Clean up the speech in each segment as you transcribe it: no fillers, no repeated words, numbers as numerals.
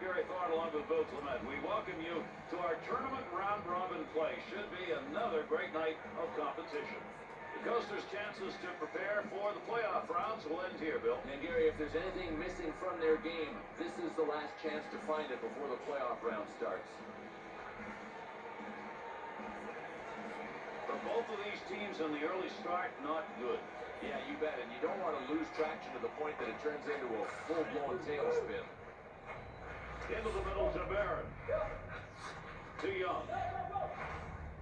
Gary Thorne along with Bill Clement. We welcome you to our tournament round-robin play. Should be another great night of competition. The Coasters' chances to prepare for the playoff rounds will end here, Bill. And Gary, if there's anything missing from their game, this is the last chance to find it before the playoff round starts. For both of these teams in the early start, not good. Yeah, you bet. And you don't want to lose traction to the point that it turns into a full-blown tailspin. Into the middle to Barron. To Young.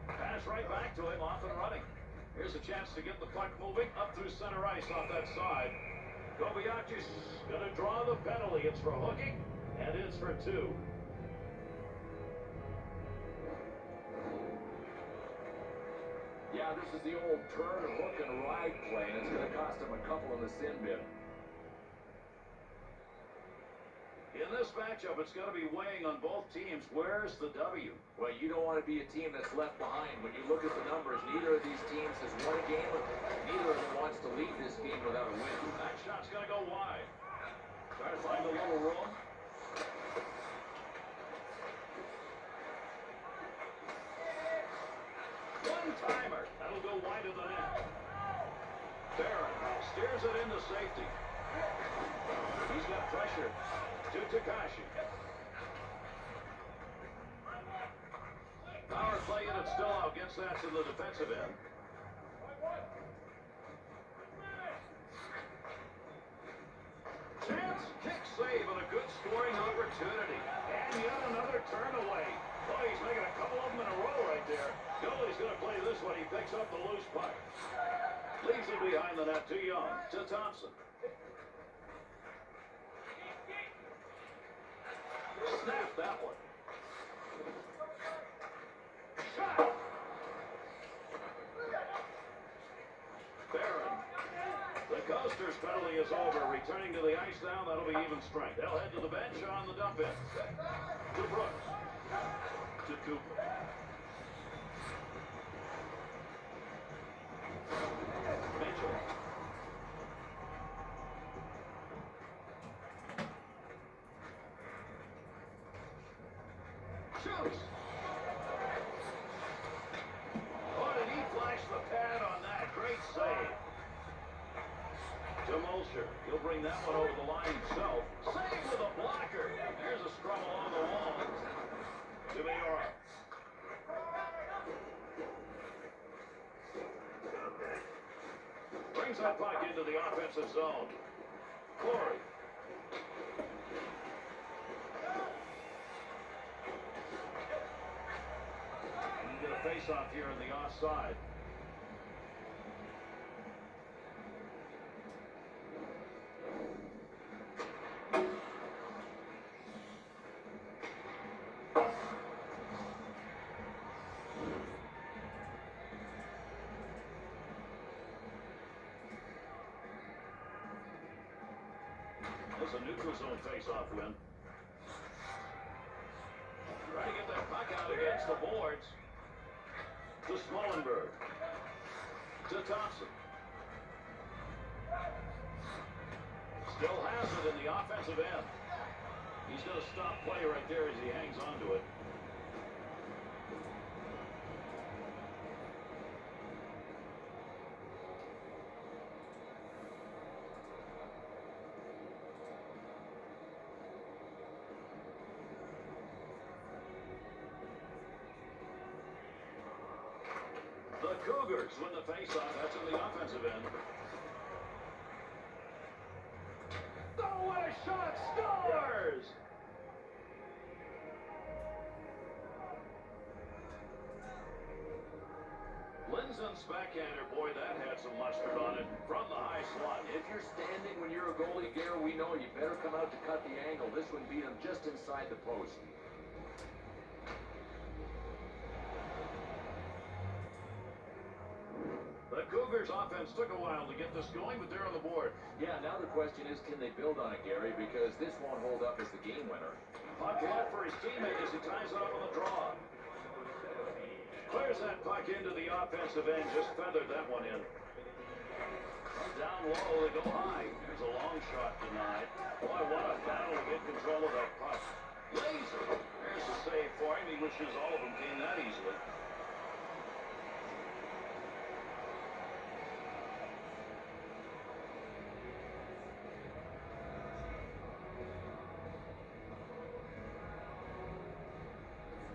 Pass right back to him, off and running. Here's a chance to get the puck moving up through center ice off that side. Kobayashi's going to draw the penalty. It's for hooking, and it's for 2. Yeah, this is the old turn, hook, and ride play, and it's going to cost him a couple in the sin bin. In this matchup, it's going to be weighing on both teams. Where's the W? Well, you don't want to be a team that's left behind. When you look at the numbers, neither of these teams has won a game. Neither of them wants to leave this game without a win. That shot's going to go wide. Try to find a little room. One-timer. That'll go wide of the net. Barron steers it into safety. He's got pressure to Takashi. Power play, and it's still out. Gets that to the defensive end. Chance, kick save, and a good scoring opportunity. And yet another turn away. Oh, he's making a couple of them in a row right there. Goalie's going to play this one. He picks up the loose puck. Leaves it behind the net to Young. To Thompson. Snap that one. Shot. Barron. The Coasters penalty is over. Returning to the ice now. That'll be even strength. They'll head to the bench on the dump in. To Brooks. To Cooper. Mitchell. Shoots. Oh, did he flash the pad on that? Great save. To Mulcher. He'll bring that one over the line himself. Save with a blocker. There's a scrum along the wall. To Mayora. Brings that puck into the offensive zone. Corey. You get a face-off here on the offside. It's a neutral zone face-off win. Trying to get that puck out against the boards. To Smallenberg. To Thompson. Still has it in the offensive end. He's going to stop play right there as he hangs on to it. The Cougars win the faceoff. That's in the offensive end. Oh, what a shot! Scores! Lindson's backhander, boy, that had some mustard on it from the high slot. If you're standing when you're a goalie, Gary, we know you better come out to cut the angle. This one beat him just inside the post. The Cougars offense took a while to get this going, but they're on the board. Yeah, now the question is, can they build on it, Gary? Because this won't hold up as the game winner. Puck left for his teammate as he ties it up on the draw. Clears that puck into the offensive end, just feathered that one in. Down low, they go high. There's a long shot denied. Boy, what a battle to get control of that puck. Laser. There's a save for him. He wishes all of them came that easily.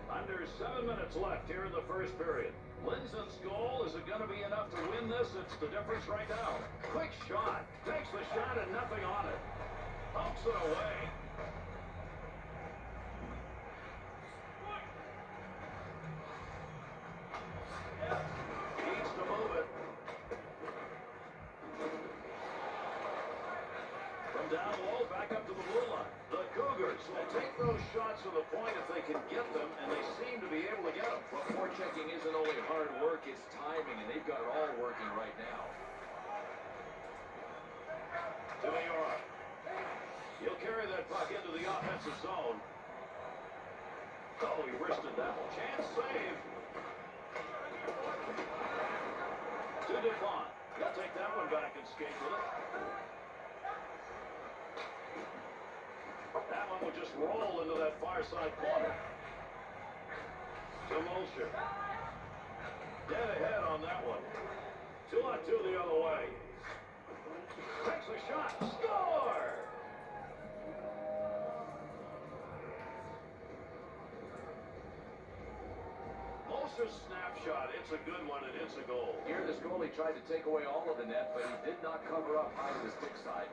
Under 7 minutes left here in the first period. Linson's goal, is it going to be enough to win this? It's the difference right now. Quick shot. Takes the shot and nothing on it. Pokes it away. Needs to move it. From down low, back up to the blue line. The Cougars will take those shots to the point if they can get them, and they seem to be able to get them. But forechecking isn't only hard work, it's timing, and they've got it all working right now. To New York. He'll carry that puck into the offensive zone. Oh, he wristed that one. Chance save. To DuPont. He'll take that one back and skate with it. That one will just roll into that far side corner. To Mulcher. Dead ahead on that one. 2-on-2 the other way. Takes a shot. Score! Mulcher's snapshot. It's a good one, and it's a goal. Here, this goalie tried to take away all of the net, but he did not cover up high to the stick side.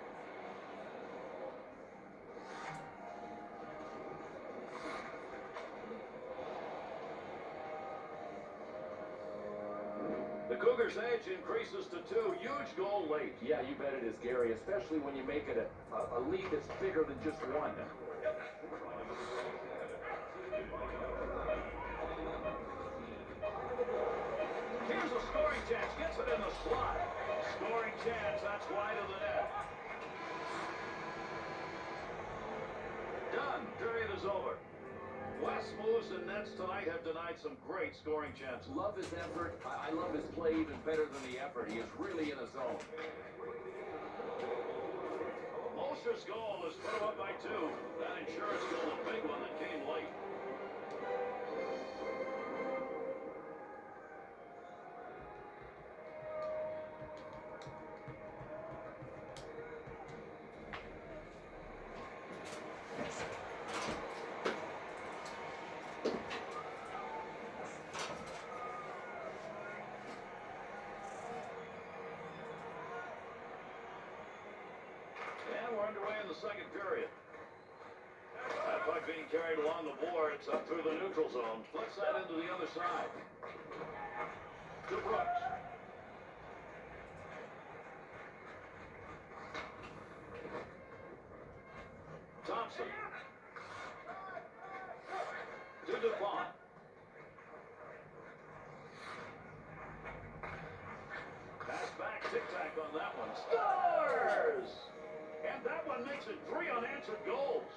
The Cougars' edge increases to 2. Huge goal late. Yeah, you bet it is, Gary, especially when you make it a lead that's bigger than just one. Here's a scoring chance. Gets it in the slot. Scoring chance. That's wide of the net. Done. Period is over. West moves and Nets tonight have denied some great scoring chances. Love his effort. I love his play even better than the effort. He is really in a zone. Mulcher's goal is put him up by 2. That insurance goal, a big one that came late. We're underway in the second period. That puck being carried along the boards up through the neutral zone. Flips that into the other side. To Brooks. Thompson. To DuPont. Pass back, tic-tac on that one. Scores! And that one makes it 3 unanswered goals.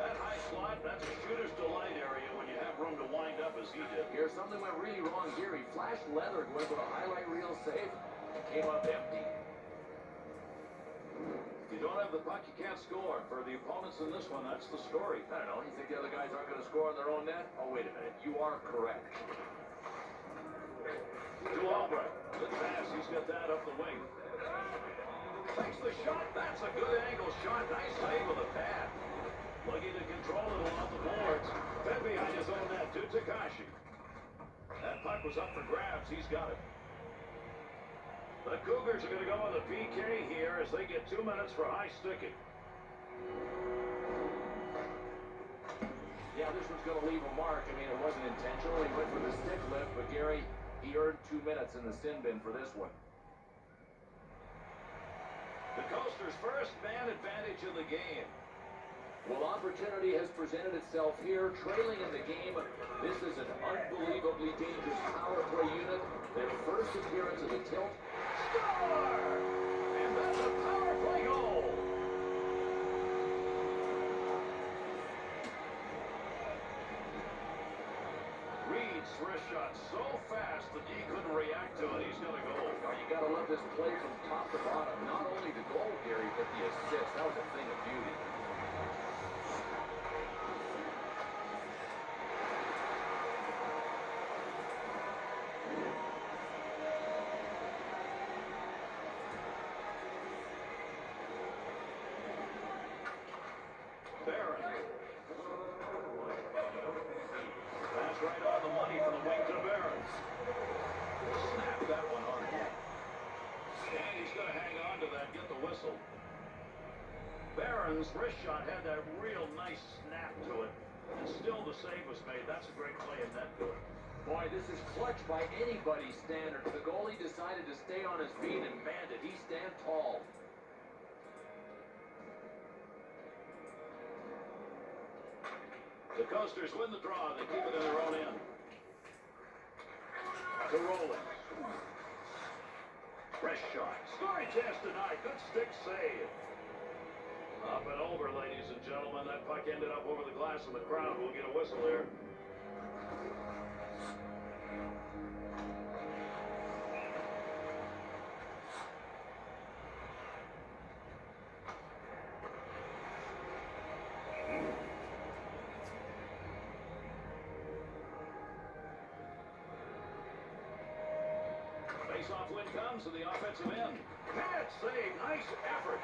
That high slot, that's a shooter's delight area when you have room to wind up as he did. Here, something went really wrong here. He flashed leather going for the highlight reel save. Came up empty. If you don't have the puck, you can't score. For the opponents in this one, that's the story. I don't know. You think the other guys aren't going to score on their own net? Oh, wait a minute. You are correct. To Albright. Good pass. He's got that up the wing. Takes the shot. That's a good angle shot. Nice save with a pad. Looking to control it along the boards. Fed behind his own net to Takashi. That puck was up for grabs. He's got it. The Cougars are going to go on the PK here as they get 2 minutes for high sticking. Yeah, this one's going to leave a mark. I mean, it wasn't intentional. He went for the stick lift, but Gary, he earned 2 minutes in the sin bin for this one. The Coasters' first man advantage in the game. Well, opportunity has presented itself here, trailing in the game. This is an unbelievably dangerous power play unit. Their first appearance of the tilt. Score! And that's a power play goal. Reed wrist shot so fast the D couldn't react to it. He's going to go. Now, you got to love this play from top to bottom. Not only the goal, Gary, but the assist. That was a thing of beauty. Barron. Pass right on the money from the wing to Barron. Snap that one hard. And he's going to hang on to that, get the whistle. Barron's wrist shot had that real nice snap to it. And still the save was made. That's a great play in net to it. Boy, this is clutch by anybody's standards. The goalie decided to stay on his feet, and man, did he stand tall. The Coasters win the draw. They keep it in their own end. To Rollins. Fresh shot. Scoring chance denied. Good stick save. Up and over, ladies and gentlemen. That puck ended up over the glass in the crowd. We'll get a whistle there. Face-off win comes to the offensive end. Pat save. Nice effort.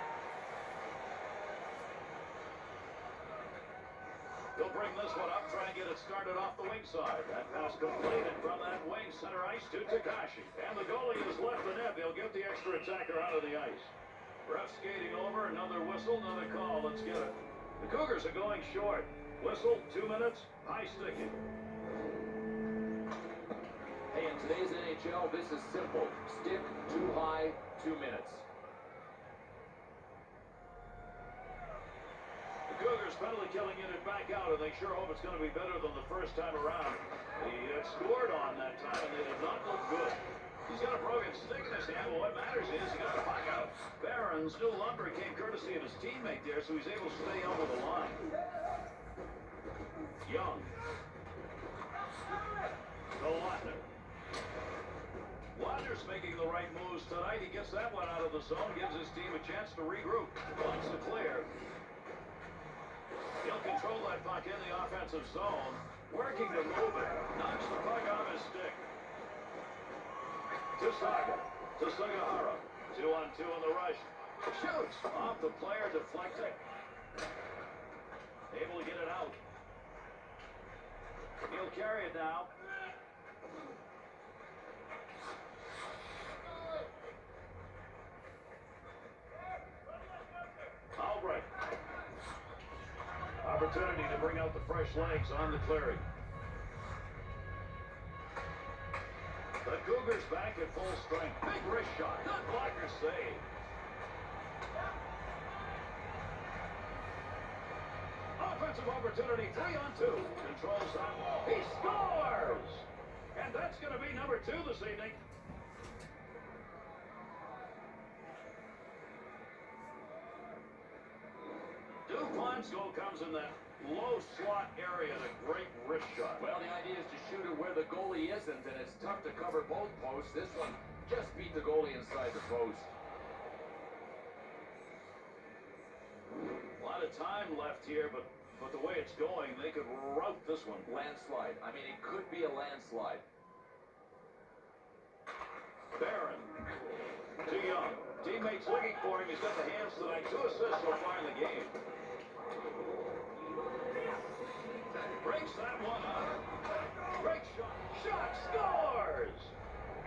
He'll bring this one up, try and get it started off the wing side. That pass completed from that wing center ice to Takashi. And the goalie has left the net. They'll get the extra attacker out of the ice. Ref skating over. Another whistle, another call. Let's get it. The Cougars are going short. Whistle, 2 minutes. High sticking. Hey, in today's NHL, this is simple. Stick, too high, 2 minutes. The Cougars penalty killing unit back out, and they sure hope it's going to be better than the first time around. He had scored on that time, and they did not look good. He's got a broken stick in his hand, but what matters is he got the puck out. Barron's new lumber came courtesy of his teammate there, so he's able to stay over the line. Young. To Lautner. Lautner's making the right moves tonight. He gets that one out of the zone, gives his team a chance to regroup. Wants to clear. He'll control that puck in the offensive zone. Working to move it. Knocks the puck off his stick. To Saga. To Sagahara. 2-on-2 in the rush. Shoots. Off the player, deflecting. Able to get it out. He'll carry it now. Albright. Opportunity to bring out the fresh legs on the clearing. The Cougars back at full strength. Big wrist shot. Good blocker save. Offensive opportunity, 3-on-2. Controls that. He scores! And that's going to be number 2 this evening. DuPont's goal comes in that low slot area and a great wrist shot. Well, the idea is to shoot it where the goalie isn't, and it's tough to cover both posts. This one just beat the goalie inside the post. A lot of time left here, but the way it's going, they could rout this one. Landslide. I mean, it could be a landslide. Barron. To Young. Teammates looking for him. He's got the hands tonight. 2 assists so far in the game. Breaks that one up. Great shot. Shot scores!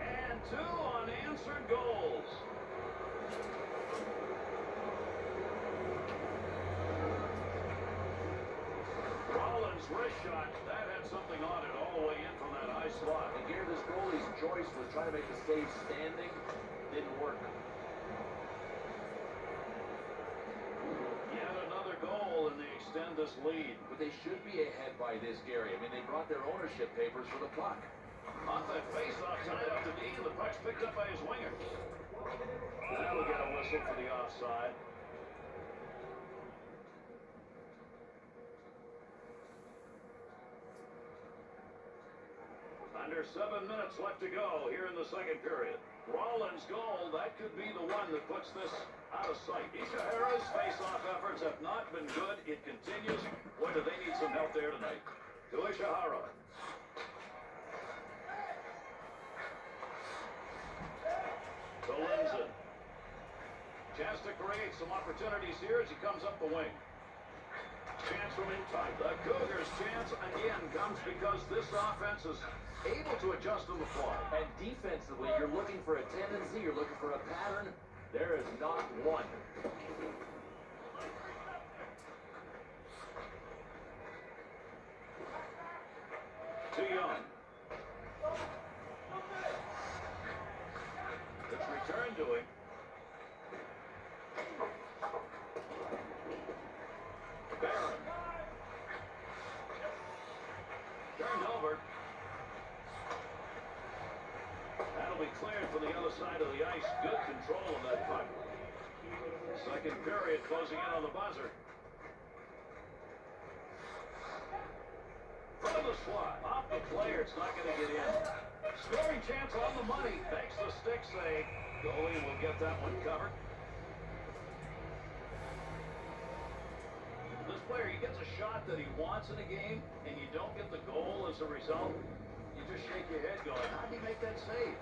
And 2 unanswered goals. Rollins' wrist shot. That had something on it all the way in from that high slot. And here, this goalie's choice was trying to make the save standing. Didn't work. Yet another goal, and they extend this lead. But they should be ahead by this, Gary. I mean, they brought their ownership papers for the puck. Off that face-off, tied up to D, and the puck's picked up by his winger. That'll get a whistle for the offside. There's 7 minutes left to go here in the second period. Rollins' goal, that could be the one that puts this out of sight. Ishihara's face-off efforts have not been good. It continues. Boy, do they need some help there tonight. To Ishihara. To Lindsay. Chance to create some opportunities here as he comes up the wing. Chance from inside. The Cougars' chance again comes because this offense is able to adjust on the fly. And defensively, you're looking for a tendency, you're looking for a pattern. There is not one. Too young. It's returned to him. Barron. Turned over. That'll be cleared from the other side of the ice. Good control of that puck. Second period closing in on the buzzer. Front of the slot. Off the player. It's not going to get in. Scoring chance on the money. Makes the stick save. Goalie will get that one covered. This player, he gets a shot that he wants in a game, and you don't get the goal as a result. You just shake your head going, how did he make that save?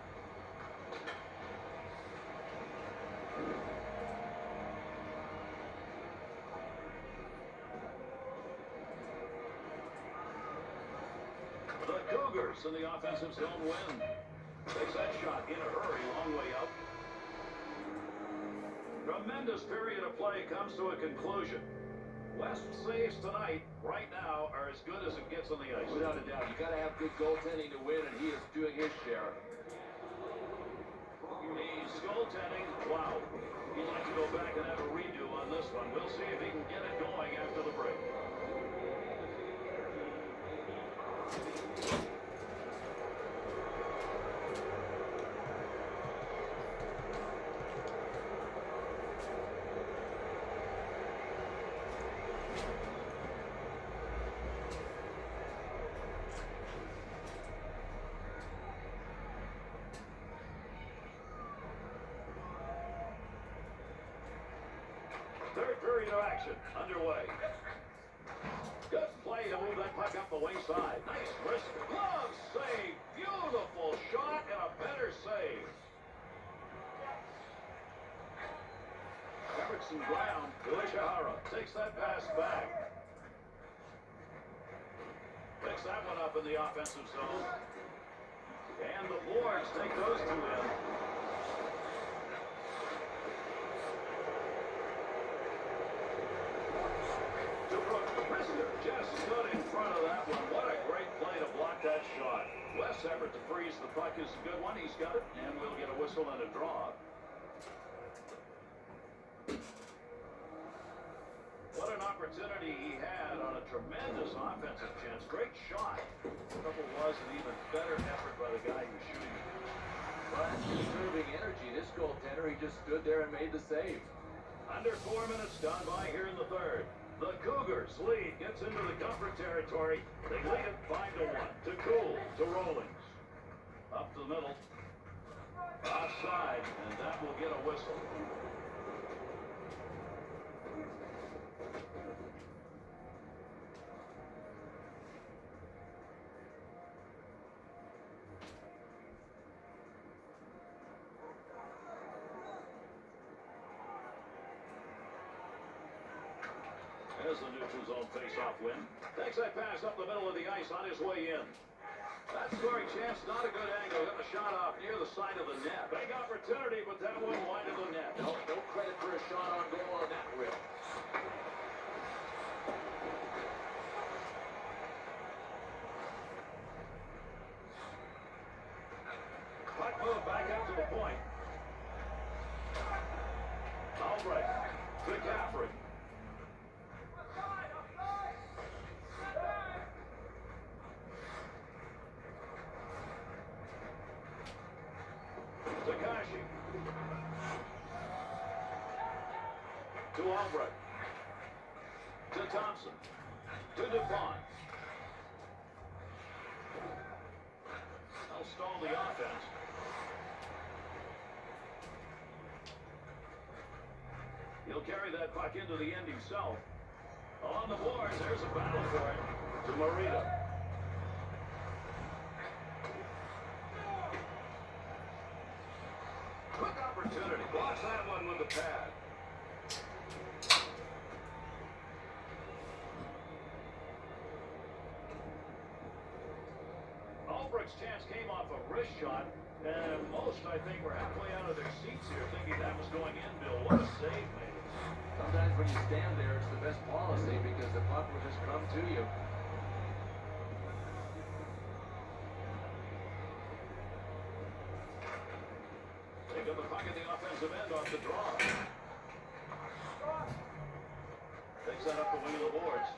The Cougars in the offensive zone win. Takes that shot in a hurry, long way out. Tremendous period of play comes to a conclusion. West saves tonight, right now, are as good as it gets on the ice. Without a doubt, you got to have good goaltending to win, and he is doing his share. He's goaltending. Wow. He'd like to go back and have a redo on this one. We'll see if he can get it going after the break. Third period of action underway. Good play to move that puck up the wing side. Nice wrist. Glove save. Beautiful shot and a better save. Everson Brown to Ishihara. Takes that pass back. Picks that one up in the offensive zone. And the boards take those two in. Just stood in front of that one. What a great play to block that shot. West's effort to freeze the puck is a good one. He's got it, and we'll get a whistle and a draw. What an opportunity he had on a tremendous offensive chance. Great shot. Trouble was an even better effort by the guy who's shooting. But conserving energy, this goaltender, he just stood there and made the save. Under 4 minutes gone by here in the third. The Cougars lead, gets into the comfort territory. They lead it 5-1. To Cool, to Rollins. Up the middle. Offside, and that will get a whistle. As the neutral zone face-off win. Takes that pass up the middle of the ice on his way in. That scoring chance, not a good angle. Got the shot off near the side of the net. Big opportunity, but that one wide of the net. No credit for a shot on goal on that rip. Puck move back up to the point. Albrecht to Caffrey. Takashi. To Albrecht. To Thompson. To DuPont. That'll stall the offense. He'll carry that puck into the end himself. On the boards, there's a battle for it to Marita. Quick opportunity. Blocks that one with the pad. Albrecht's chance came off a wrist shot, and most, I think, were halfway out of their seats here thinking that was going in, Bill. What a save, man. Sometimes when you stand there, it's the best policy because the puck will just come to you. They got the puck at the offensive end off the draw. Takes that up the wing of the boards.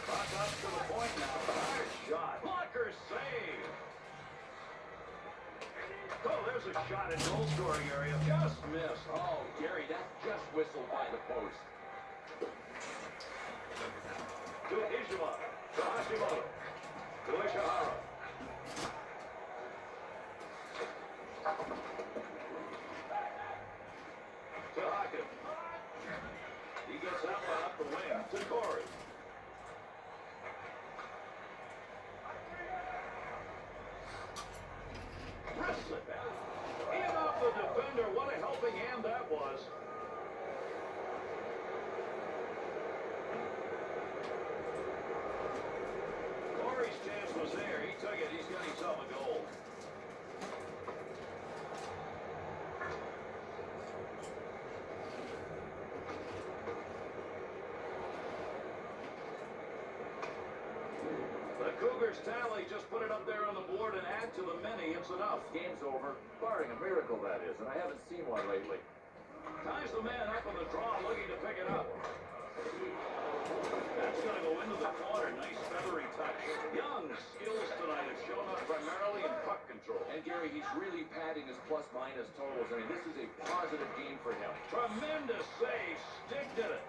Puck up to the point now. Hard shot. Blocker save. Oh, there's a shot in goal scoring area. Just missed. Oh, Gary, that just whistled by the post. To Ishima. To Hashimoto. To Ishihara. To Hackett. He gets that one up the wing. To Corey. Wrists it back. In off the defender. What a helping hand that was. Corey's chance was there. He took it. He's got himself a goal. The Cougars tally, just put it up there on the board and add to the many. It's enough. Game's over, barring a miracle, that is, and I haven't seen one lately. Ties the man up on the draw, looking to pick it up. That's going to go into the corner. Nice feathery touch. Young's skills tonight have shown up primarily in puck control. And Gary, he's really padding his plus-minus totals. I mean, this is a positive game for him. Tremendous save. Stick did it.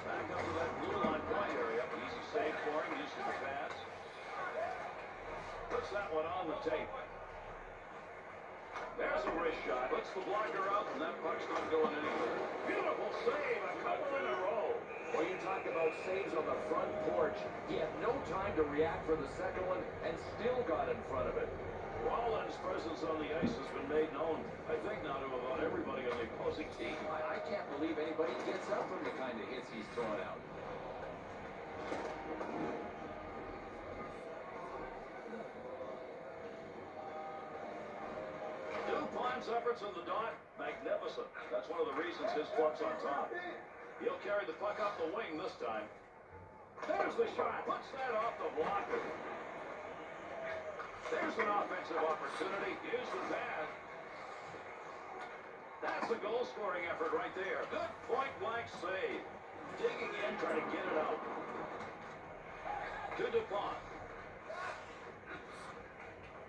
Back up to that blue line point area. Easy save for him. Using the pads. Puts that one on the tape. There's a wrist shot. Puts the blocker out, and that puck's not going anywhere. Beautiful save. A couple in a row. Well, you talk about saves on the front porch. He had no time to react for the second one and still got in front of it. Rollins' presence on the ice has been made known, I think, now to about everybody on the opposing team. I can't believe anybody gets up from the kind of hits he's throwing out. DuPont's efforts on the dot, magnificent. That's one of the reasons his club's on top. He'll carry the puck up the wing this time. There's the shot. Puts that off the blocker. There's an offensive opportunity. Use the pad. That's a goal-scoring effort right there. Good point-blank save. Digging in, trying to get it out. To DuPont.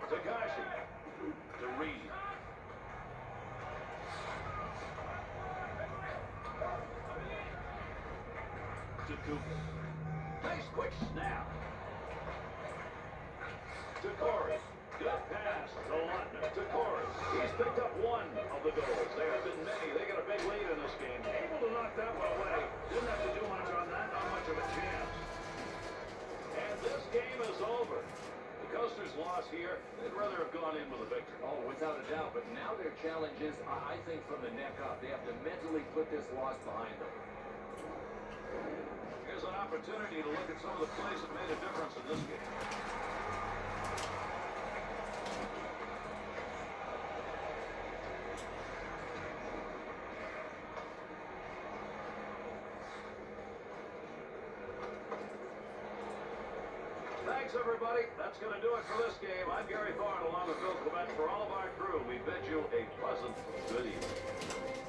Takashi. To Reed. To Cooper. Nice quick snap. To Corey. Good pass to Lutner. To Corey. He's picked up one of the goals. There have been many. They got a big lead in this game. Able to knock that one away. Didn't have to do much on that. Not much of a chance. And this game is over. The Coasters lost here. They'd rather have gone in with a victory. Oh, without a doubt. But now their challenge is, I think, from the neck up. They have to mentally put this loss behind them. Here's an opportunity to look at some of the plays that made a difference in this game. Thanks, everybody. That's going to do it for this game. I'm Gary Thorne, along with Bill Clement. For all of our crew, we bid you a pleasant good evening.